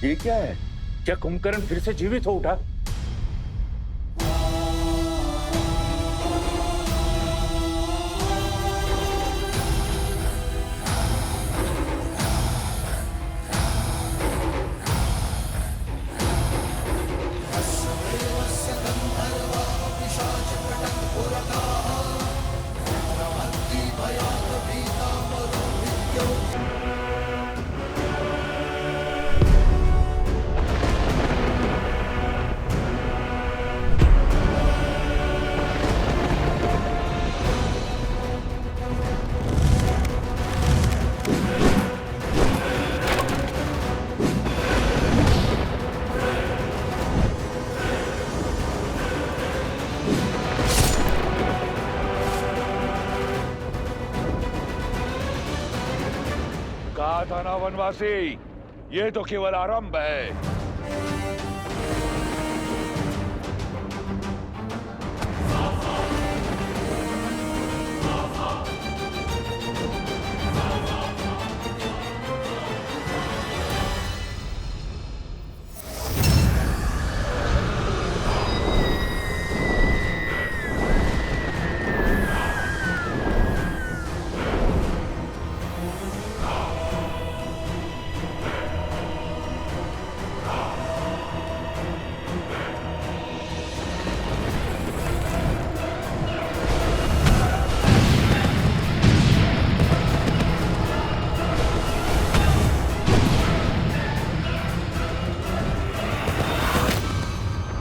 ये क्या है? क्या कुंभकर्ण फिर से जीवित हो उठा? कहा था ना वनवासी, ये तो केवल आरंभ है।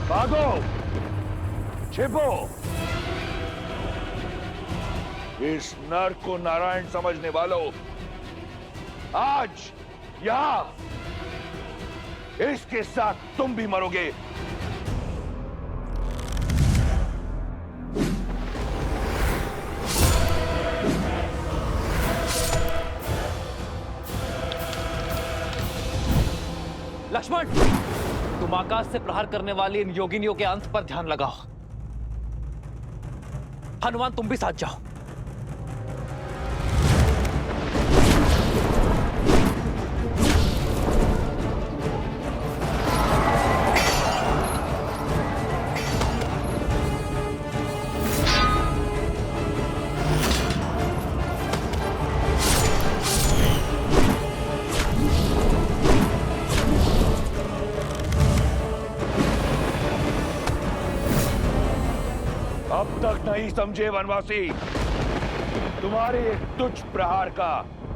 भागो, छिपो। इस नर को नारायण समझने वालों, आज यहां इसके साथ तुम भी मरोगे। लक्ष्मण, तुम आकाश से प्रहार करने वाली इन योगिनियों के अंत पर ध्यान लगाओ। हनुमान, तुम भी साथ जाओ। अब तक नहीं समझे वनवासी, तुम्हारे एक तुच्छ प्रहार का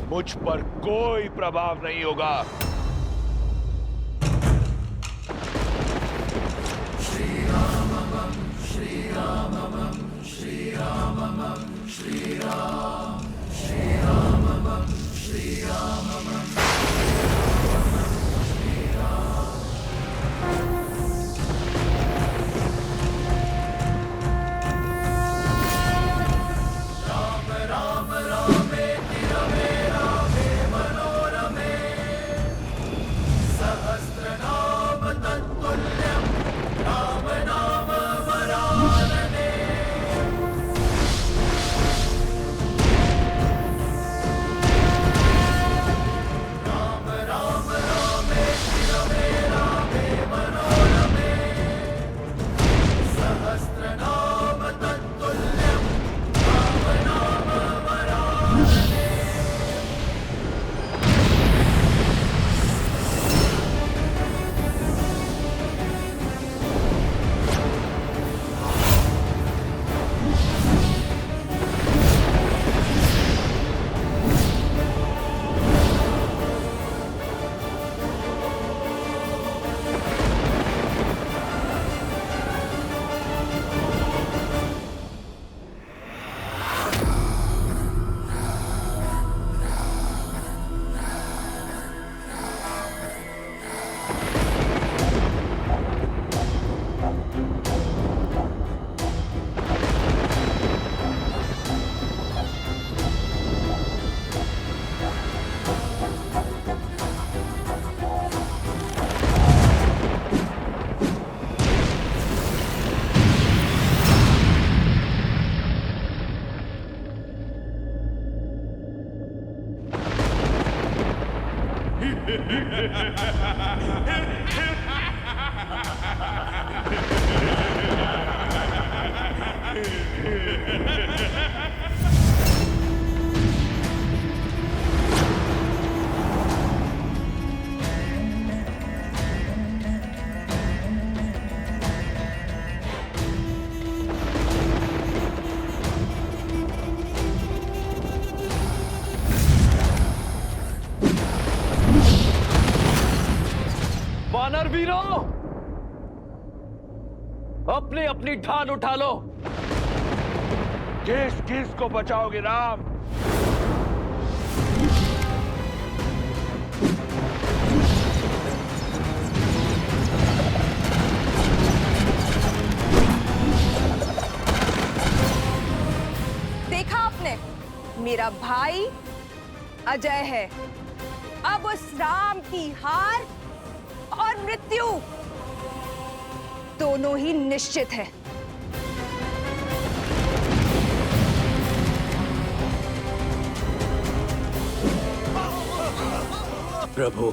मुझ पर कोई प्रभाव नहीं होगा। अपनी अपनी ढाल उठा लो। किस किस को बचाओगे राम? देखा आपने, मेरा भाई अजय है। अब उस राम की हार और मृत्यु दोनों ही निश्चित है। प्रभु,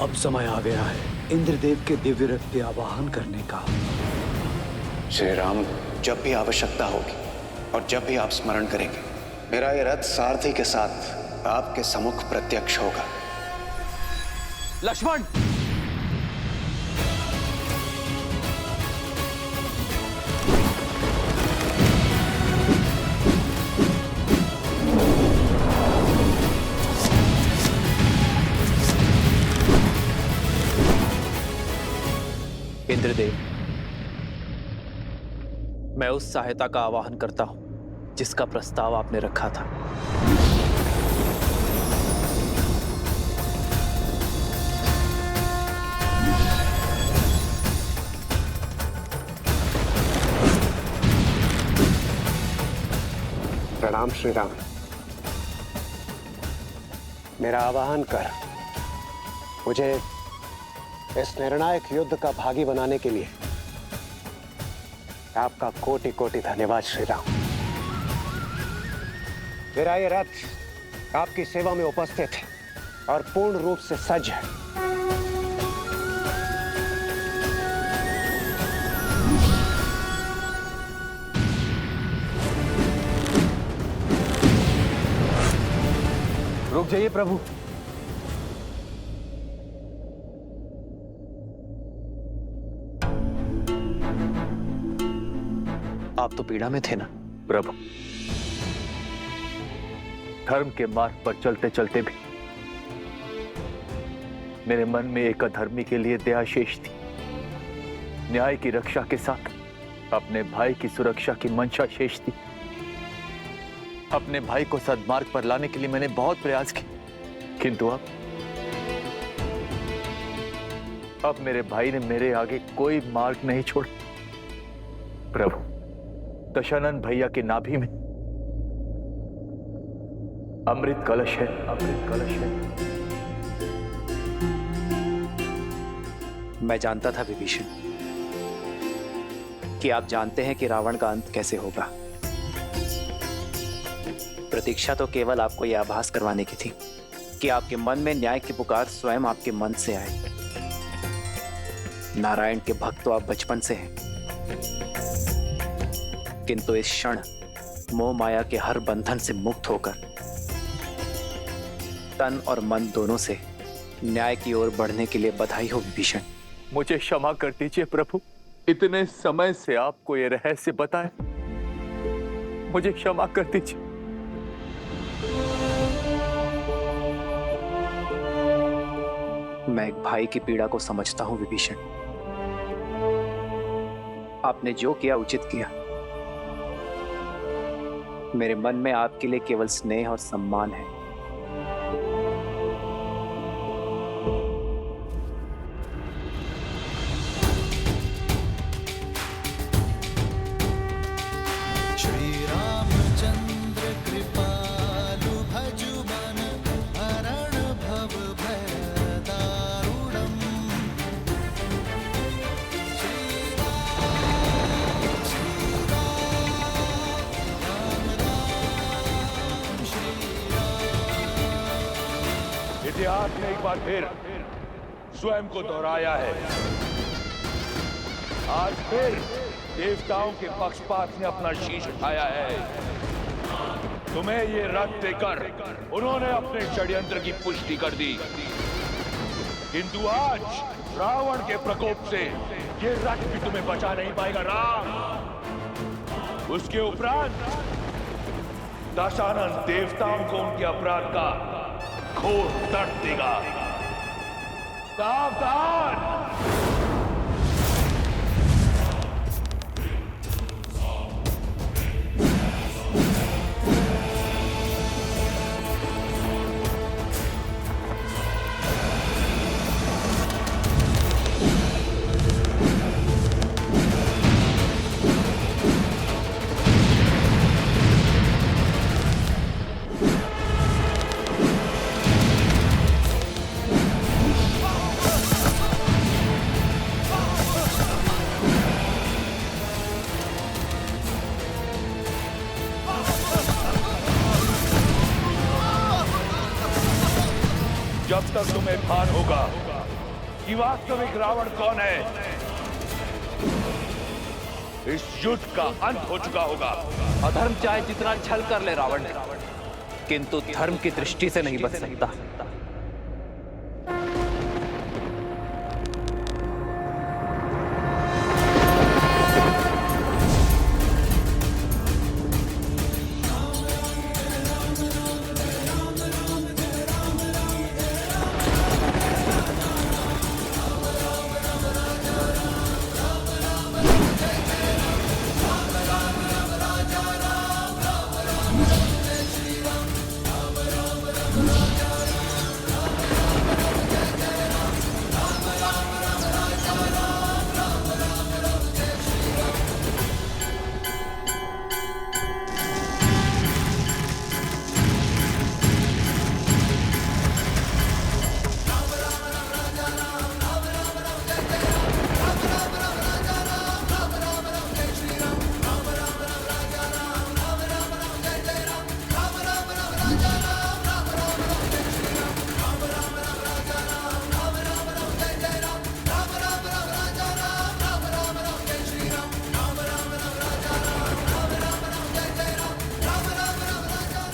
अब समय आ गया है इंद्रदेव के दिव्य रथ के आवाहन करने का। श्री राम, जब भी आवश्यकता होगी और जब भी आप स्मरण करेंगे, मेरा ये रथ सारथी के साथ आपके सम्मुख प्रत्यक्ष होगा। लक्ष्मण, इंद्रदेव, मैं उस सहायता का आवाहन करता हूं जिसका प्रस्ताव आपने रखा था। प्रणाम श्री राम। मेरा आवाहन कर मुझे इस निर्णायक युद्ध का भागी बनाने के लिए आपका कोटि कोटि धन्यवाद श्री राम। मेरा ये रथ आपकी सेवा में उपस्थित है और पूर्ण रूप से सज्ज है। रुक जाइए प्रभु। आप तो पीड़ा में थे ना? प्रभु, धर्म के मार्ग पर चलते चलते भी मेरे मन में एक अधर्मी के लिए दया शेष थी। न्याय की रक्षा के साथ अपने भाई की सुरक्षा की मंशा शेष थी। अपने भाई को सद्मार्ग पर लाने के लिए मैंने बहुत प्रयास किए, किंतु अब मेरे भाई ने मेरे आगे कोई मार्ग नहीं छोड़ा। प्रभु, दशानंद भैया के नाभि में अमृत कलश है, अमृत कलश है। मैं जानता था विभीषण कि आप जानते हैं कि रावण का अंत कैसे होगा। प्रतीक्षा तो केवल आपको यह आभास करवाने की थी कि आपके मन में न्याय की पुकार स्वयं आपके मन से आए। नारायण के भक्त तो आप बचपन से हैं, किंतु इस क्षण मोह माया के हर बंधन से मुक्त होकर तन और मन दोनों से न्याय की ओर बढ़ने के लिए बधाई हो विभीषण। मुझे क्षमा कर दीजिए प्रभु, इतने समय से आपको ये रहस्य बताए, मुझे क्षमा कर दीजिए। मैं एक भाई की पीड़ा को समझता हूं विभीषण। आपने जो किया उचित किया। मेरे मन में आपके लिए केवल स्नेह और सम्मान है। इतिहास ने एक बार फिर स्वयं को दोहराया है। आज फिर देवताओं के पक्षपात ने अपना शीश उठाया है। तुम्हें ये रथ देकर उन्होंने अपने षड्यंत्र की पुष्टि कर दी, किंतु आज रावण के प्रकोप से ये रथ भी तुम्हें बचा नहीं पाएगा राम। उसके उपरांत दशानन देवताओं को उनके अपराध का घोर दर्द देगा। सावधान! जब तक तुम्हें भान होगा कि वास्तविक रावण कौन है, इस युद्ध का अंत हो चुका होगा। अधर्म चाहे जितना छल कर ले रावण, किंतु धर्म की दृष्टि से नहीं बच सकता।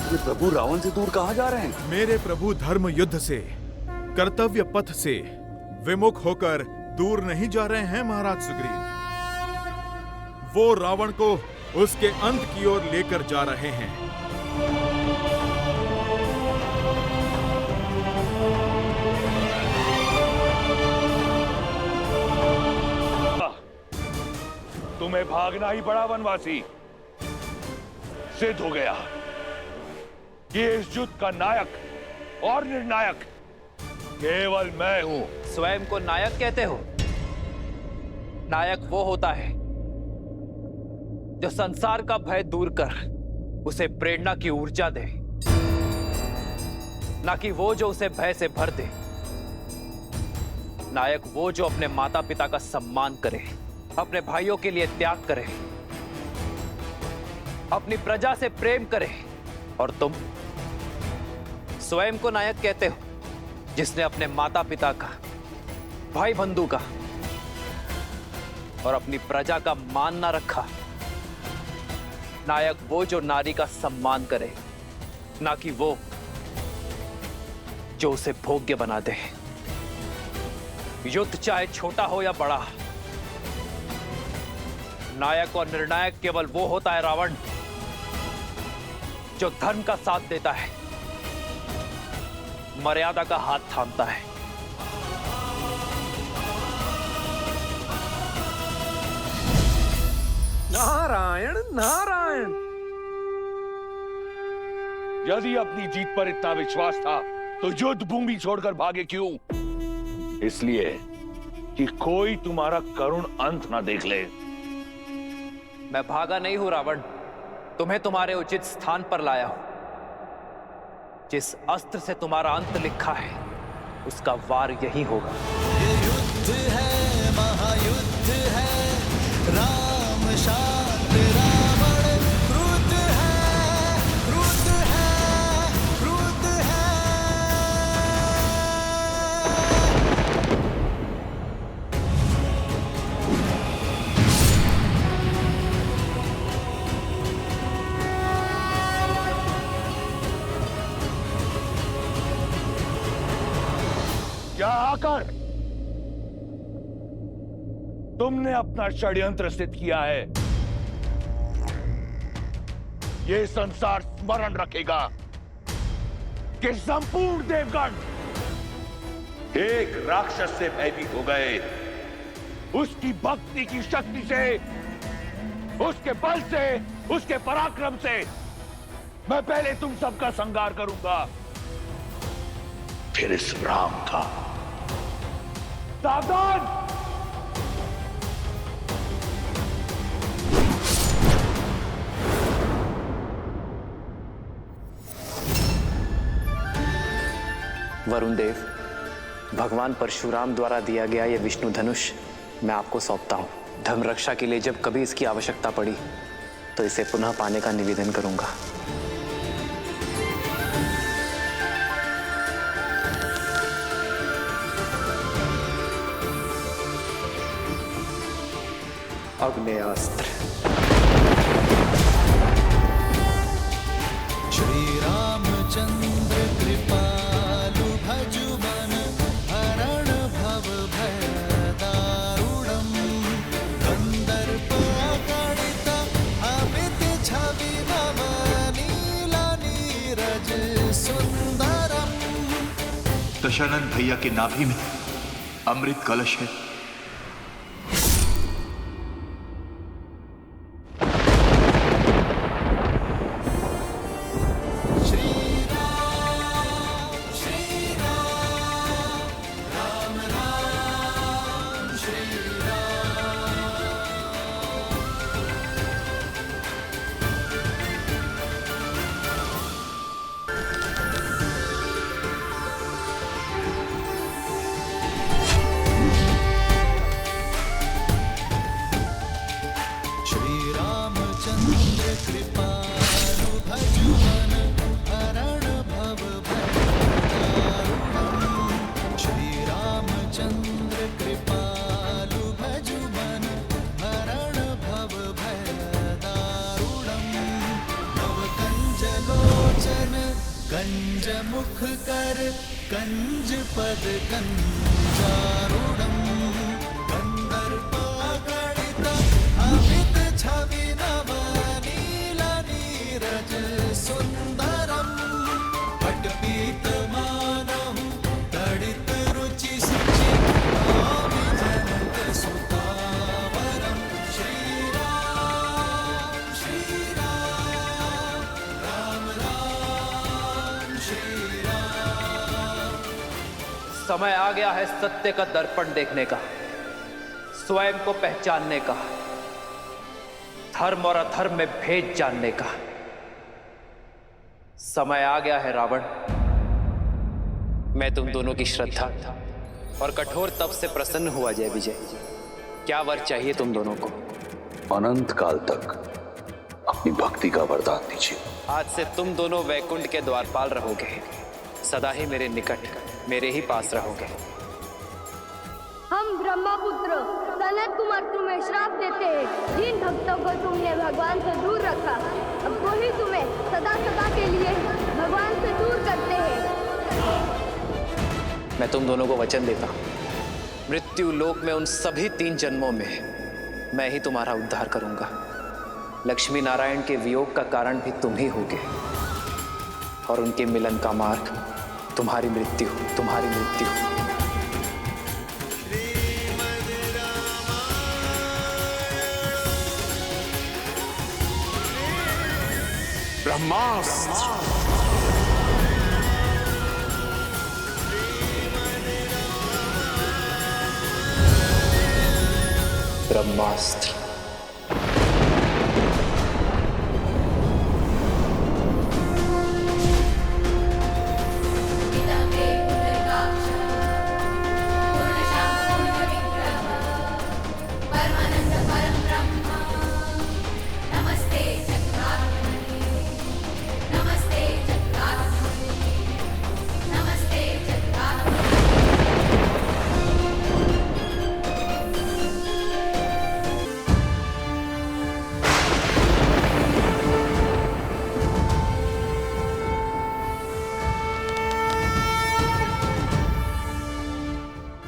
ये प्रभु रावण से दूर कहाँ जा रहे हैं? मेरे प्रभु धर्म युद्ध से, कर्तव्य पथ से विमुख होकर दूर नहीं जा रहे हैं महाराज सुग्रीव। वो रावण को उसके अंत की ओर लेकर जा रहे हैं। तुम्हें भागना ही पड़ा वनवासी। सिद्ध हो गया कि इस युद्ध का नायक और निर्णायक केवल मैं हूं। स्वयं को नायक कहते हो? नायक वो होता है जो संसार का भय दूर कर उसे प्रेरणा की ऊर्जा दे, ना कि वो जो उसे भय से भर दे। नायक वो जो अपने माता पिता का सम्मान करे, अपने भाइयों के लिए त्याग करे, अपनी प्रजा से प्रेम करे। और तुम स्वयं को नायक कहते हो जिसने अपने माता पिता का, भाई बंधु का और अपनी प्रजा का मान ना रखा। नायक वो जो नारी का सम्मान करे, ना कि वो जो उसे भोग्य बना दे। युद्ध चाहे छोटा हो या बड़ा, नायक और निर्णायक केवल वो होता है रावण जो धर्म का साथ देता है, मर्यादा का हाथ थामता है। नारायण नारायण। यदि अपनी जीत पर इतना विश्वास था तो युद्ध भूमि छोड़कर भागे क्यों? इसलिए कि कोई तुम्हारा करुण अंत ना देख ले। मैं भागा नहीं हूं रावण, तुम्हें तुम्हारे उचित स्थान पर लाया हूं। जिस अस्त्र से तुम्हारा अंत लिखा है उसका वार यही होगा। ये युद्ध है, महायुद्ध है, राम शांत रावण क्रुद्ध है, क्रुद्ध है, क्रुद्ध है। क्या आकर तुमने अपना षड्यंत्र सिद्ध किया है? यह संसार स्मरण रखेगा कि संपूर्ण देवगण एक राक्षस से भयभीत हो गए। उसकी भक्ति की शक्ति से, उसके बल से, उसके पराक्रम से मैं पहले तुम सबका संहार करूंगा, फिर इस राम का। सावधान! वरुण देव, भगवान परशुराम द्वारा दिया गया यह विष्णु धनुष मैं आपको सौंपता हूं। धर्म रक्षा के लिए जब कभी इसकी आवश्यकता पड़ी तो इसे पुनः पाने का निवेदन करूंगा। अग्नेयास्त्र। श्री रामचंद्र कृपालु भजुमन हरण भव भय दारुणम कंदर्प गणित अमित छवि नव नील नीरज सुंदरम। दशानंद भैया के नाभि में अमृत कलश है। कंज मुख कर कंज पद कंजारूढ़म कंदर्प गणित अमित छवि नव नील नीरज सुंदरम पटपीत मानहु तड़ित रुचि सुचि भावि जनक सुतावरम। श्री राम राम राम श्री राम। समय आ गया है सत्य का दर्पण देखने का, स्वयं को पहचानने का, धर्म और अधर्म में भेद जानने का। समय आ गया है रावण। मैं तुम दोनों की श्रद्धा और कठोर तप से प्रसन्न हुआ जय विजय। क्या वर चाहिए तुम दोनों को? अनंत काल तक अपनी भक्ति का वरदान दीजिए। आज से तुम दोनों वैकुंठ के द्वारपाल रहोगे, सदा ही मेरे निकट, मेरे ही पास रहोगे। हम ब्रह्मपुत्र सनत कुमार तुम्हें श्राप देते हैं। जिन भक्तों को तुमने भगवान से दूर रखा, अब वही तुम्हें सदा सदा के लिए भगवान से दूर करते हैं। मैं तुम दोनों को वचन देता हूं, मृत्यु लोक में उन सभी 3 जन्मों में मैं ही तुम्हारा उद्धार करूंगा। लक्ष्मी नारायण के वियोग का कारण भी तुम ही होगे और उनके मिलन का मार्ग तुम्हारी मृत्यु, तुम्हारी मृत्यु। ब्रह्मास्त्र। ब्रह्मास्त्र।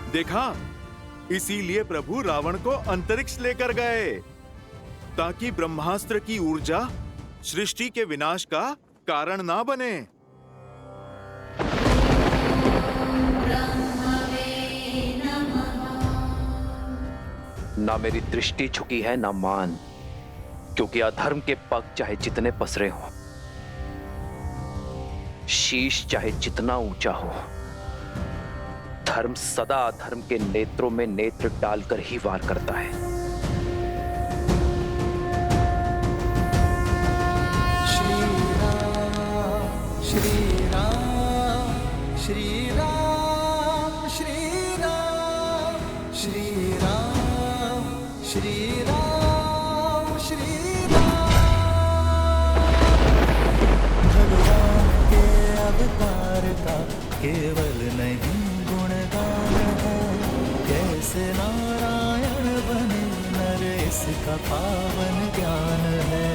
देखा, इसीलिए प्रभु रावण को अंतरिक्ष लेकर गए, ताकि ब्रह्मास्त्र की ऊर्जा सृष्टि के विनाश का कारण ना बने। ना मेरी दृष्टि झुकी है ना मान, क्योंकि अधर्म के पग चाहे जितने पसरे हों, शीश चाहे जितना ऊंचा हो, धर्म सदा अधर्म के नेत्रों में नेत्र डालकर ही वार करता है। श्री राम श्री राम श्री राम श्री राम श्री राम श्री राम श्री राम। भगवान के अवतार का केवल नहीं गुणगान है, कैसे नारायण बने नर इस इसका पावन ज्ञान है।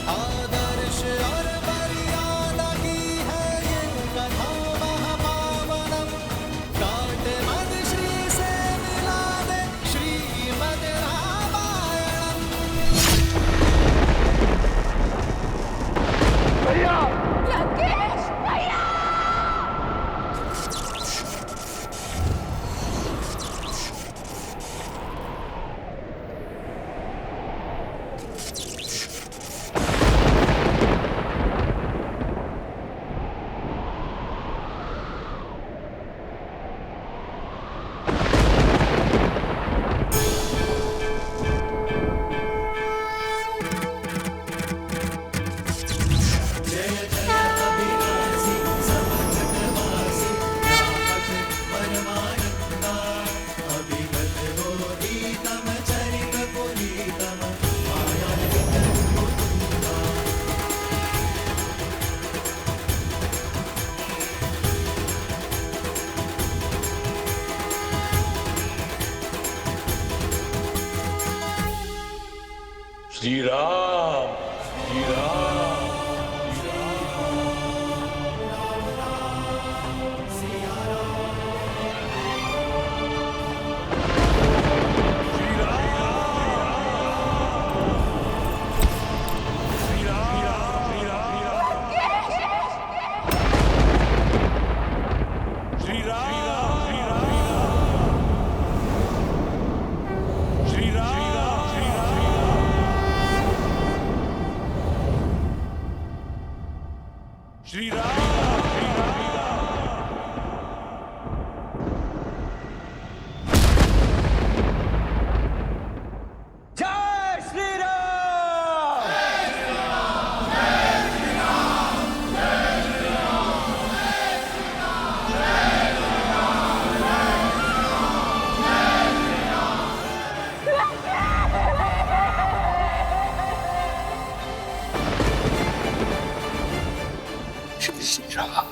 आदर्श और मर्यादा की है ये कथा महापावनम। काट मद श्री से मिला दे श्रीमद रामायणम। भैया लंकेश भैया! श्री राम, श्री राम। श्री राम, जय श्री राम। श्री राम।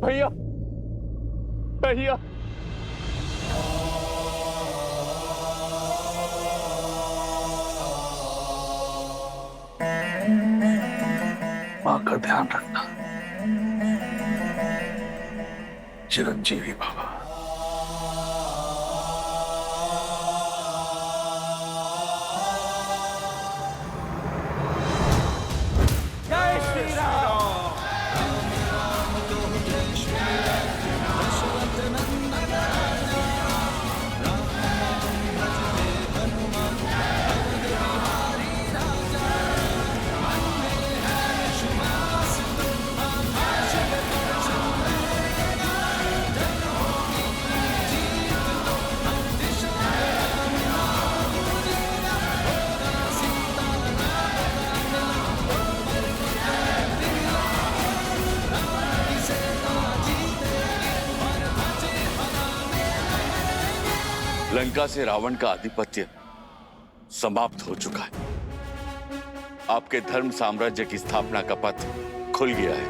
भैया भैया माँ का ध्यान रखना। चिरंजीवी बाबा। जय श्री राम। लंका से रावण का आधिपत्य समाप्त हो चुका है। आपके धर्म साम्राज्य की स्थापना का पथ खुल गया है।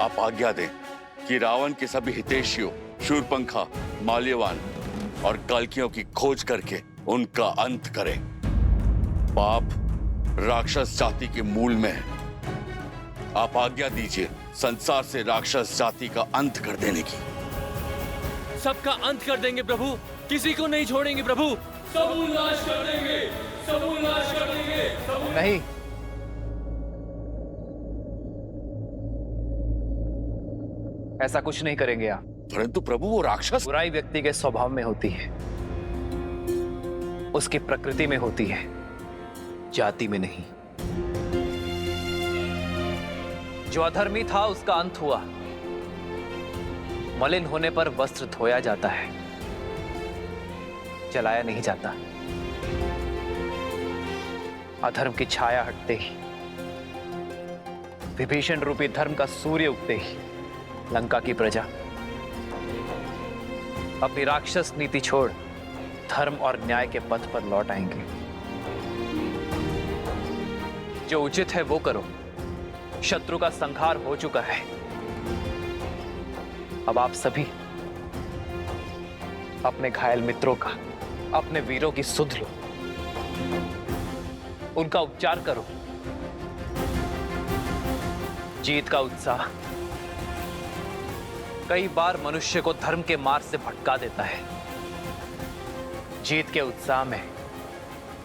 आप आज्ञा दें कि रावण के सभी हितैषियों शूरपंखा, माल्यवान और कल्कियों की खोज करके उनका अंत करें। पाप राक्षस जाति के मूल में है। आप आज्ञा दीजिए संसार से राक्षस जाति का अंत कर देने की। सबका अंत कर देंगे प्रभु, किसी को नहीं छोड़ेंगे प्रभु। सबूत नाश कर देंगे, सबूत नाश कर देंगे। नहीं, ऐसा कुछ नहीं करेंगे आप। परंतु प्रभु वो राक्षस। बुराई व्यक्ति के स्वभाव में होती है, उसकी प्रकृति में होती है, जाति में नहीं। जो अधर्मी था उसका अंत हुआ। मलिन होने पर वस्त्र धोया जाता है, जलाया नहीं जाता। अधर्म की छाया हटते ही, विभीषण रूपी धर्म का सूर्य उगते ही लंका की प्रजा अपनी राक्षस नीति छोड़ धर्म और न्याय के पथ पर लौट आएंगे। जो उचित है वो करो, शत्रु का संहार हो चुका है। अब आप सभी अपने घायल मित्रों का, अपने वीरों की सुध लो, उनका उपचार करो। जीत का उत्साह कई बार मनुष्य को धर्म के मार्ग से भटका देता है। जीत के उत्साह में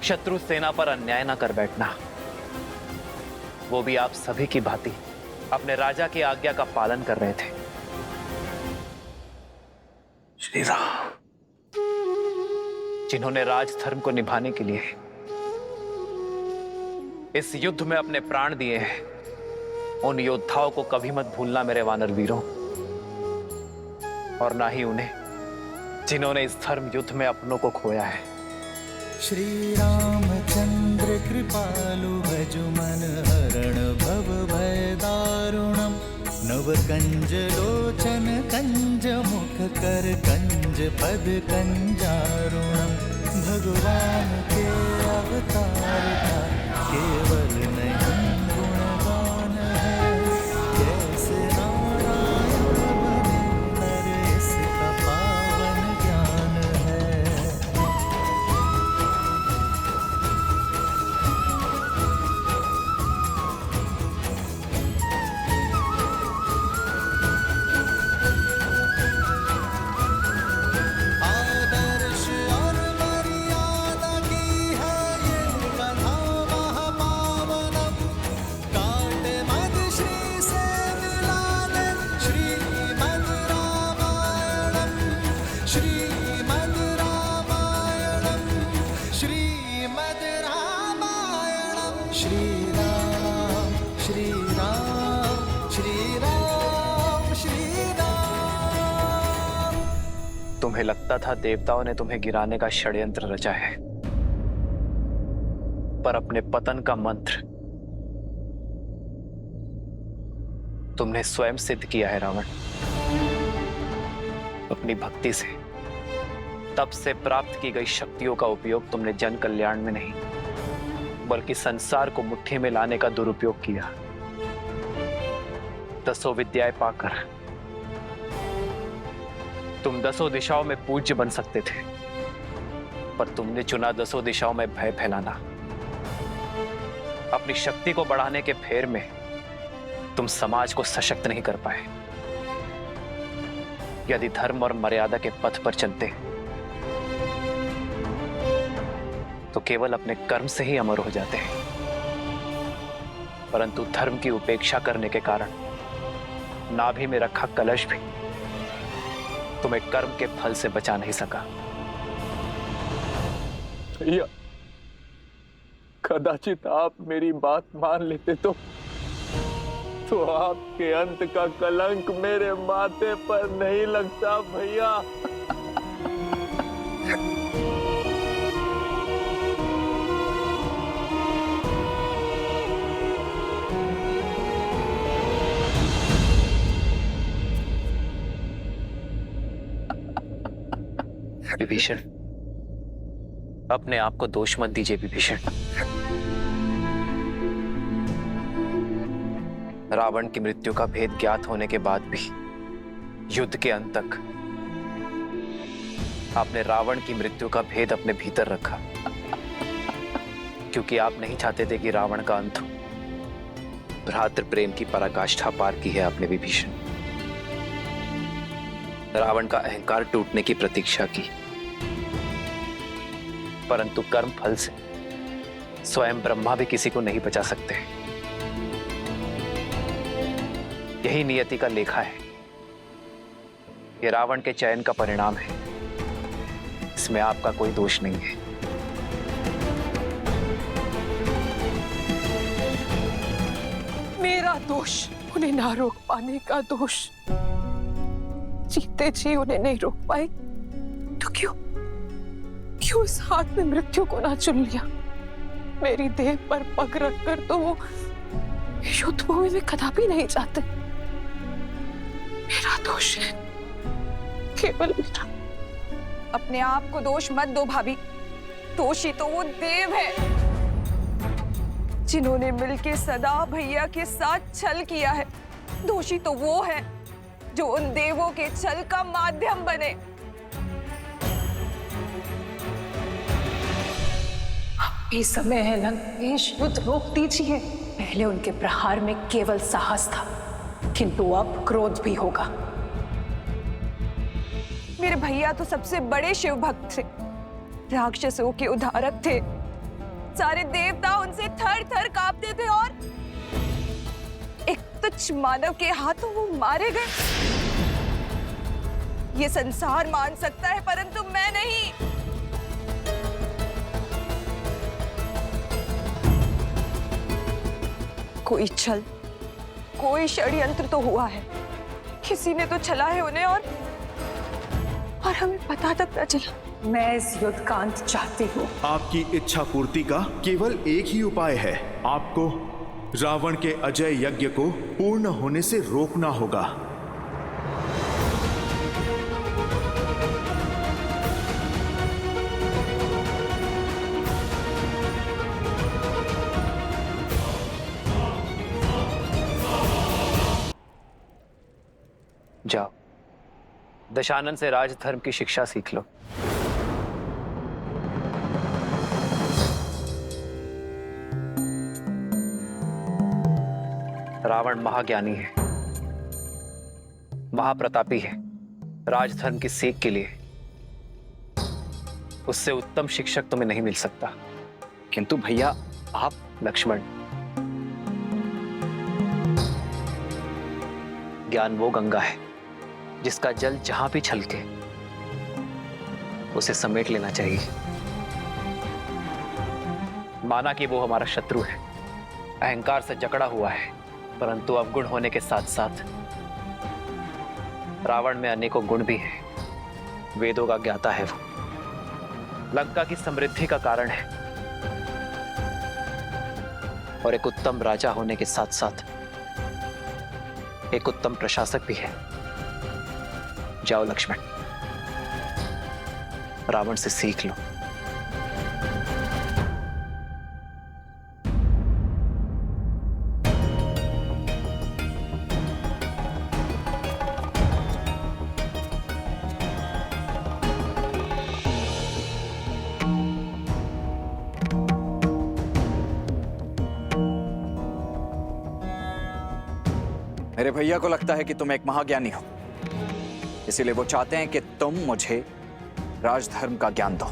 शत्रु सेना पर अन्याय न कर बैठना, वो भी आप सभी की भांति अपने राजा की आज्ञा का पालन कर रहे थे। श्री राम, जिन्होंने राजधर्म को निभाने के लिए इस युद्ध में अपने प्राण दिए हैं, उन योद्धाओं को कभी मत भूलना मेरे वानर वीरों, और ना ही उन्हें जिन्होंने इस धर्म युद्ध में अपनों को खोया है। श्री रामचंद्र कृपालु भजु मन हरण भव भय दारुणम नव कंज लोचन कंज मुख कर कंज पद कंजारुणम। भगवान के अवतार का केवल नहीं गुणगान है, कैसे नारायण बने नर इसका पावन ज्ञान है। आदर्श और मर्यादा की है ये कथा महापावनम, काट मद श्री से मिलाने श्रीमद् रामायणम, श्रीमद् रामायणम, श्रीमद् रामायणम। श्री राम श्री राम श्री राम श्री राम। तुम्हें लगता था देवताओं ने तुम्हें गिराने का षड्यंत्र रचा है, पर अपने पतन का मंत्र तुमने स्वयं सिद्ध किया है रावण। अपनी भक्ति से, तप से प्राप्त की गई शक्तियों का उपयोग तुमने जन कल्याण में नहीं, बल्कि संसार को मुट्ठी में लाने का दुरुपयोग किया। दसों विद्याएं पाकर तुम दसों दिशाओं में पूज्य बन सकते थे, पर तुमने चुना दसों दिशाओं में भय फैलाना। अपनी शक्ति को बढ़ाने के फेर में तुम समाज को सशक्त नहीं कर पाए। यदि धर्म और मर्यादा के पथ पर चलते तो केवल अपने कर्म से ही अमर हो जाते हैं, परंतु धर्म की उपेक्षा करने के कारण नाभि में रखा कलश भी तुम्हें कर्म के फल से बचा नहीं सका। भैया, कदाचित आप मेरी बात मान लेते तो आपके अंत का कलंक मेरे माथे पर नहीं लगता भैया। विभीषण, अपने आप को दोष मत दीजिए विभीषण। रावण की मृत्यु का भेद ज्ञात होने के बाद भी युद्ध के अंत तक आपने रावण की मृत्यु का भेद अपने भीतर रखा, क्योंकि आप नहीं चाहते थे कि रावण का अंत हो। भ्रातृ प्रेम की पराकाष्ठा पार की है आपने विभीषण। रावण का अहंकार टूटने की प्रतीक्षा की, परंतु कर्म फल से स्वयं ब्रह्मा भी किसी को नहीं बचा सकते। यही नियति का लेखा है। ये रावण के चयन का परिणाम है, इसमें आपका कोई दोष नहीं है। मेरा दोष उन्हें ना रोक पाने का दोष। जीते जी उन्हें नहीं रोक पाए तो क्यों इस हाथ में मृत्यु को ना चुन लिया? मेरी देह पर पग रखकर तो वो युद्ध भूमि में कदापि नहीं जाते। मेरा दोष है, केवल मेरा। अपने आप को दोष मत दो भाभी, दोषी तो वो देव है जिन्होंने मिलके सदा भैया के साथ छल किया है। दोषी तो वो है जो उन देवों के छल का माध्यम बने। अभी समय है लंकेश, युद्ध रोक दीजिए। पहले उनके प्रहार में केवल साहस था, किंतु अब क्रोध भी होगा। मेरे भैया तो सबसे बड़े शिव भक्त थे, राक्षसों के उद्धारक थे। सारे देवता उनसे थर थर कांपते थे और एक तुच्छ मानव के हाथों वो मारे गए। ये संसार मान सकता है परंतु मैं नहीं। कोई छल, कोई षड्यंत्र तो हुआ है, किसी ने तो छला है उन्हें और हमें पता तक न चला। मैं इस युद्ध का अंत चाहती हूँ। आपकी इच्छा पूर्ति का केवल एक ही उपाय है, आपको रावण के अजय यज्ञ को पूर्ण होने से रोकना होगा। जाओ, दशानन से राजधर्म की शिक्षा सीख लो। रावण महाज्ञानी है, महाप्रतापी है। राजधर्म की सीख के लिए उससे उत्तम शिक्षक तुम्हें नहीं मिल सकता। किंतु भैया आप, लक्ष्मण, ज्ञान वो गंगा है जिसका जल जहां भी छलके उसे समेट लेना चाहिए। माना कि वो हमारा शत्रु है, अहंकार से जकड़ा हुआ है, परंतु अवगुण होने के साथ साथ रावण में अनेकों गुण भी हैं। वेदों का ज्ञाता है वो, लंका की समृद्धि का कारण है और एक उत्तम राजा होने के साथ साथ एक उत्तम प्रशासक भी है। जाओ लक्ष्मण, रावण से सीख लो। मेरे भैया को लगता है कि तुम एक महाज्ञानी हो, इसीलिए वो चाहते हैं कि तुम मुझे राजधर्म का ज्ञान दो।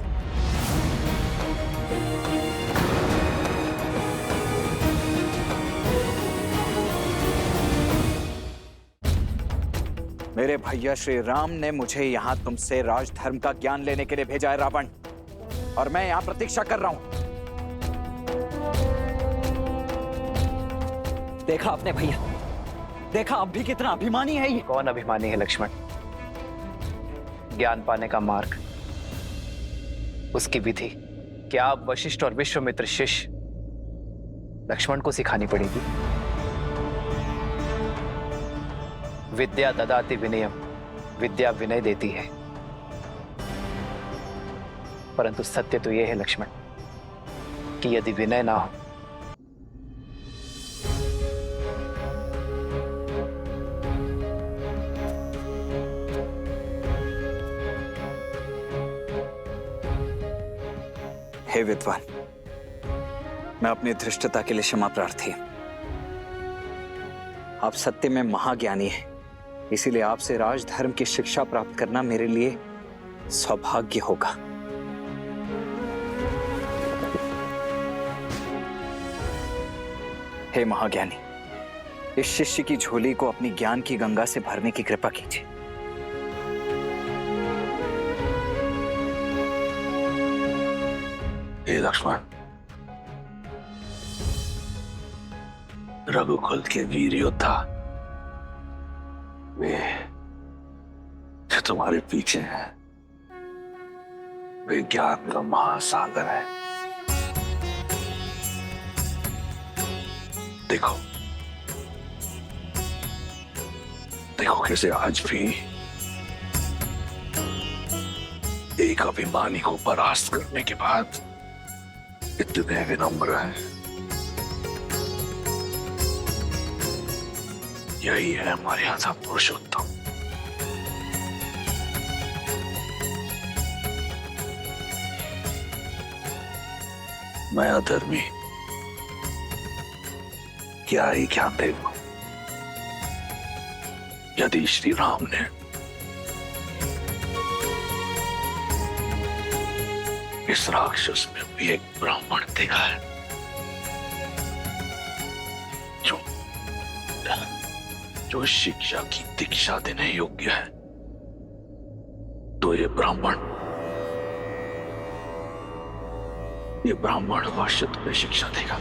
मेरे भैया श्री राम ने मुझे यहां तुमसे राजधर्म का ज्ञान लेने के लिए भेजा है रावण, और मैं यहां प्रतीक्षा कर रहा हूं। देखा आपने भैया, देखा अब भी कितना अभिमानी है ये। कौन अभिमानी है लक्ष्मण? ज्ञान पाने का मार्ग, उसकी विधि क्या आप वशिष्ठ और विश्वामित्र शिष्य लक्ष्मण को सिखानी पड़ेगी। विद्या ददाति विनयम, विद्या विनय देती है, परंतु सत्य तो यह है लक्ष्मण कि यदि विनय ना हो हे विद्वान, मैं अपनी धृष्टता के लिए क्षमा प्रार्थी हूं। आप सत्य में महाज्ञानी हैं, इसीलिए आपसे राजधर्म की शिक्षा प्राप्त करना मेरे लिए सौभाग्य होगा। हे महाज्ञानी, इस शिष्य की झोली को अपनी ज्ञान की गंगा से भरने की कृपा कीजिए। लक्ष्मण, रघुकुल के वीर योद्धा वे जो तुम्हारे पीछे हैं, वे ज्ञान का महासागर है। देखो देखो कैसे आज भी एक अभिमानी को परास्त करने के बाद इतने विनम्र हैं। यही है हमारे यहाँ पुरुषोत्तम। मैं अधर्मी क्या ही क्या देखूं। यदि श्री राम ने इस राक्षस में भी एक ब्राह्मण देखा है जो शिक्षा की दीक्षा देने योग्य है, तो ये ब्राह्मण वश्य तुम्हें शिक्षा देगा।